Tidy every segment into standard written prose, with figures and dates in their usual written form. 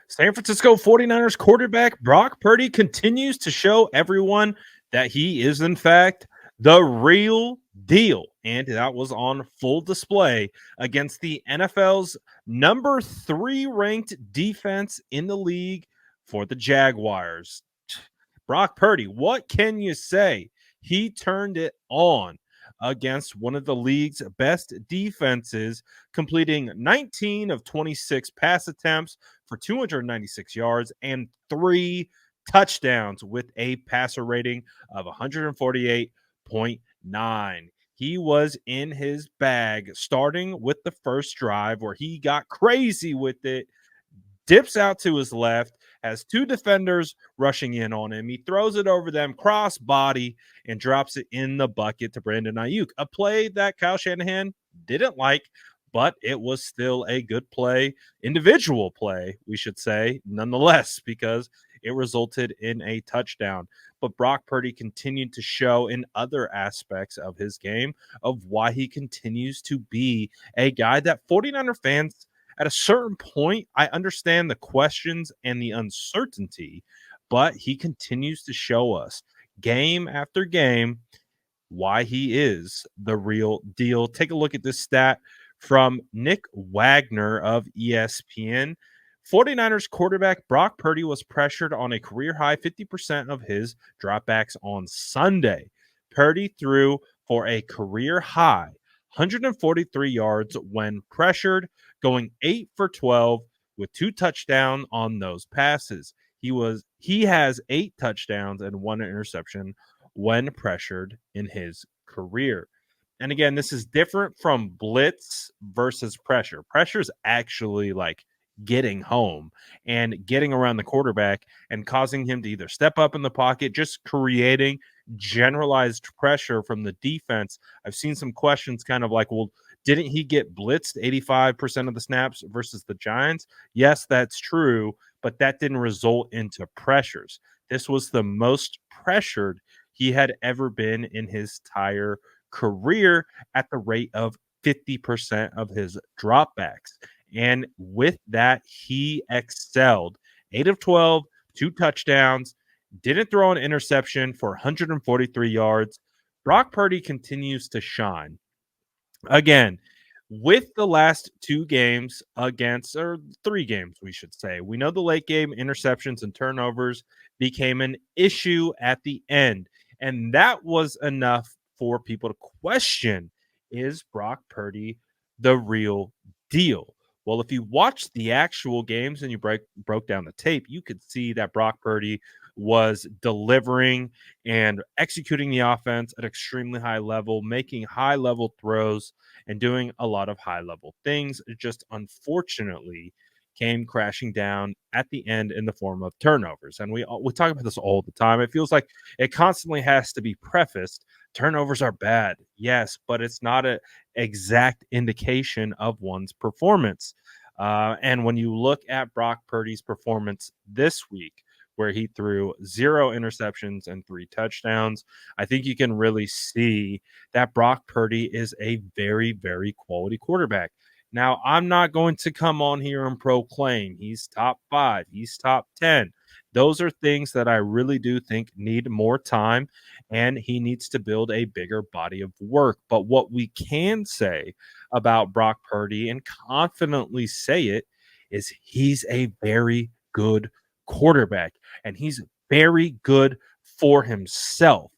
San Francisco 49ers quarterback Brock Purdy continues to show everyone that he is, in fact, the real deal. And that was on full display against the NFL's number 3 ranked defense in the league for the Jaguars. Brock Purdy, what can you say? He turned it on against one of the league's best defenses, completing 19 of 26 pass attempts for 296 yards and 3 touchdowns with a passer rating of 148.9. He was in his bag, starting with the first drive where he got crazy with it, dips out to his left, has 2 defenders rushing in on him. He throws it over them, cross body, and drops it in the bucket to Brandon Ayuk. A play that Kyle Shanahan didn't like, but it was still a good play, individual play, we should say, nonetheless, because it resulted in a touchdown. But Brock Purdy continued to show in other aspects of his game of why he continues to be a guy that 49er fans at a certain point, I understand the questions and the uncertainty, but he continues to show us game after game why he is the real deal. Take a look at this stat from Nick Wagner of ESPN. 49ers quarterback Brock Purdy was pressured on a career high 50% of his dropbacks on Sunday. Purdy threw for a career high 143 yards when pressured, going 8 for 12 with 2 touchdowns on those passes. He has 8 touchdowns and 1 interception when pressured in his career. And again, this is different from blitz versus pressure. Pressure is actually like getting home and getting around the quarterback and causing him to either step up in the pocket, just creating generalized pressure from the defense. I've seen some questions kind of like, well, didn't he get blitzed 85% of the snaps versus the Giants? Yes, that's true, but that didn't result into pressures. This was the most pressured he had ever been in his entire career at the rate of 50% of his dropbacks. And with that, he excelled. 8 of 12, 2 touchdowns, didn't throw an interception for 143 yards. Brock Purdy continues to shine. Again, with the last 2 games against, or 3 games, we should say, we know the late game interceptions and turnovers became an issue at the end. And that was enough for people to question, is Brock Purdy the real deal? Well, if you watched the actual games and you broke down the tape, you could see that Brock Purdy was delivering and executing the offense at extremely high level, making high level throws and doing a lot of high level things. It just unfortunately came crashing down at the end in the form of turnovers. And we talk about this all the time. It feels like it constantly has to be prefaced. Turnovers are bad, yes, but it's not an exact indication of one's performance. And when you look at Brock Purdy's performance this week, where he threw 0 interceptions and 3 touchdowns, I think you can really see that Brock Purdy is a very, very quality quarterback. Now, I'm not going to come on here and proclaim he's top 5, he's top 10. Those are things that I really do think need more time, and he needs to build a bigger body of work. But what we can say about Brock Purdy and confidently say it is he's a very good quarterback, and he's very good for himself.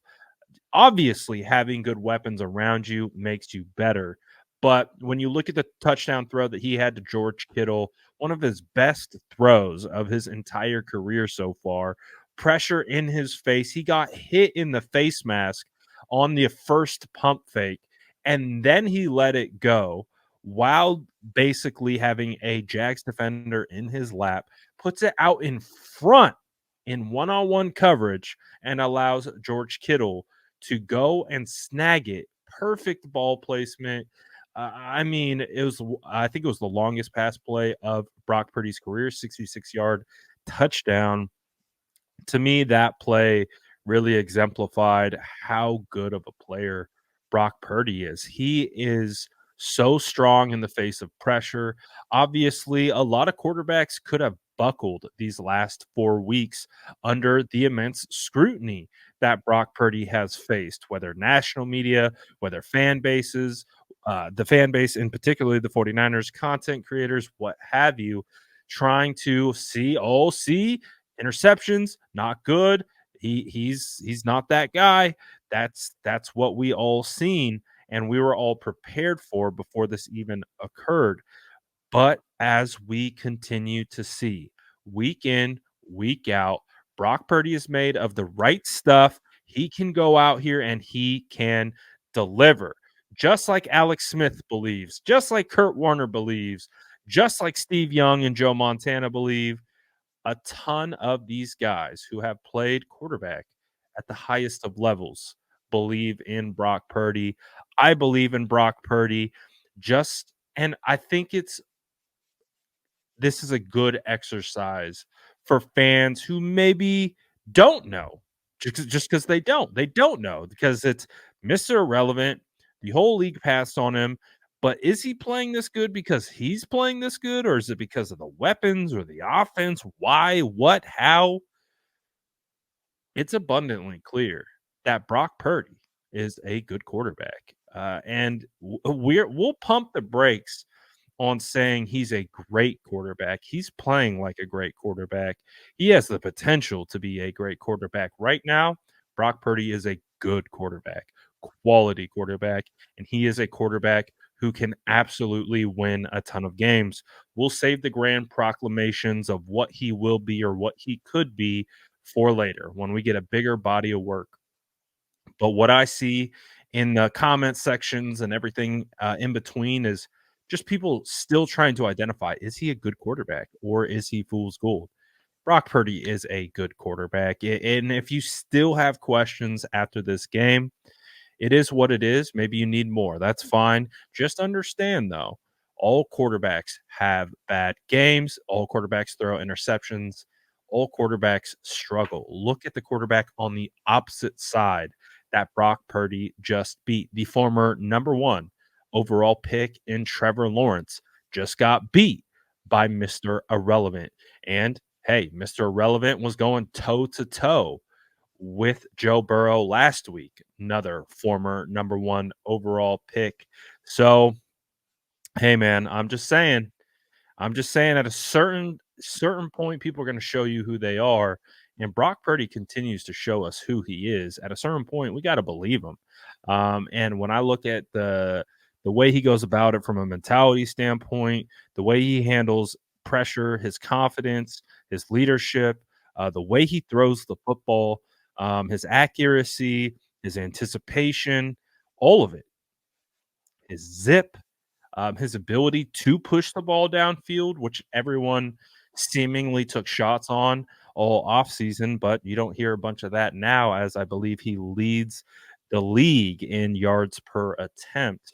Obviously, having good weapons around you makes you better. But when you look at the touchdown throw that he had to George Kittle, one of his best throws of his entire career so far, pressure in his face. He got hit in the face mask on the first pump fake, and then he let it go while basically having a Jags defender in his lap, puts it out in front in one-on-one coverage and allows George Kittle to go and snag it. Perfect ball placement. I mean, I think it was the longest pass play of Brock Purdy's career, 66-yard touchdown. To me, that play really exemplified how good of a player Brock Purdy is. He is so strong in the face of pressure. Obviously, a lot of quarterbacks could have buckled these last 4 weeks under the immense scrutiny that Brock Purdy has faced, whether national media, whether fan bases, the fan base, and particularly the 49ers content creators, what have you, trying to see, oh, see, interceptions, not good. He's not that guy. That's what we all seen and we were all prepared for before this even occurred. But as we continue to see week in, week out, Brock Purdy is made of the right stuff. He can go out here and he can deliver. Just like Alex Smith believes, just like Kurt Warner believes, just like Steve Young and Joe Montana believe, a ton of these guys who have played quarterback at the highest of levels believe in Brock Purdy. I believe in Brock Purdy. Just and I think this is a good exercise for fans who maybe don't know. Just because they don't know because it's Mr. Irrelevant. The whole league passed on him. But is he playing this good because he's playing this good, or is it because of the weapons or the offense? Why? What? How? It's abundantly clear that Brock Purdy is a good quarterback, and we'll pump the brakes on saying he's a great quarterback. He's playing like a great quarterback. He has the potential to be a great quarterback. Right now, Brock Purdy is a good quarterback, quality quarterback, and he is a quarterback who can absolutely win a ton of games. We'll save the grand proclamations of what he will be or what he could be for later when we get a bigger body of work. But what I see in the comment sections and everything in between is just people still trying to identify, is he a good quarterback or is he fool's gold? Brock Purdy is a good quarterback. And if you still have questions after this game, it is what it is. Maybe you need more. That's fine. Just understand, though, all quarterbacks have bad games. All quarterbacks throw interceptions. All quarterbacks struggle. Look at the quarterback on the opposite side that Brock Purdy just beat. The former number one overall pick in Trevor Lawrence just got beat by Mr. Irrelevant. And hey, Mr. Irrelevant was going toe to toe with Joe Burrow last week, another former number one overall pick. So, hey man, I'm just saying at a certain point, people are going to show you who they are. And Brock Purdy continues to show us who he is. At a certain point, we got to believe him. And when I look at the way he goes about it from a mentality standpoint, the way he handles pressure, his confidence, his leadership, the way he throws the football, his accuracy, his anticipation, all of it, his zip, his ability to push the ball downfield, which everyone seemingly took shots on all offseason, but you don't hear a bunch of that now, as I believe he leads the league in yards per attempt.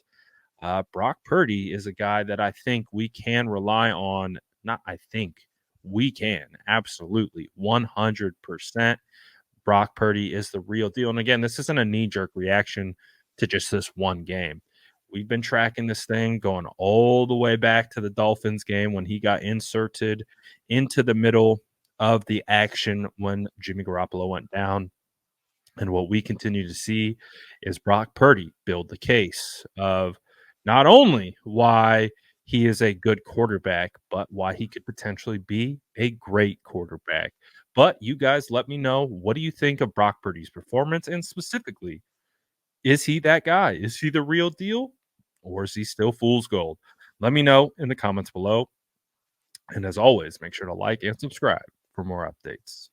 Brock Purdy is a guy that I think we can rely on. Not I think we can absolutely 100%. Brock Purdy is the real deal. And again, this isn't a knee jerk reaction to just this one game. We've been tracking this thing going all the way back to the Dolphins game when he got inserted into the middle of the action when Jimmy Garoppolo went down. And what we continue to see is Brock Purdy build the case of not only why he is a good quarterback, but why he could potentially be a great quarterback. But you guys let me know, what do you think of Brock Purdy's performance? And specifically, is he that guy? Is he the real deal? Or is he still fool's gold? Let me know in the comments below. And as always, make sure to like and subscribe for more updates.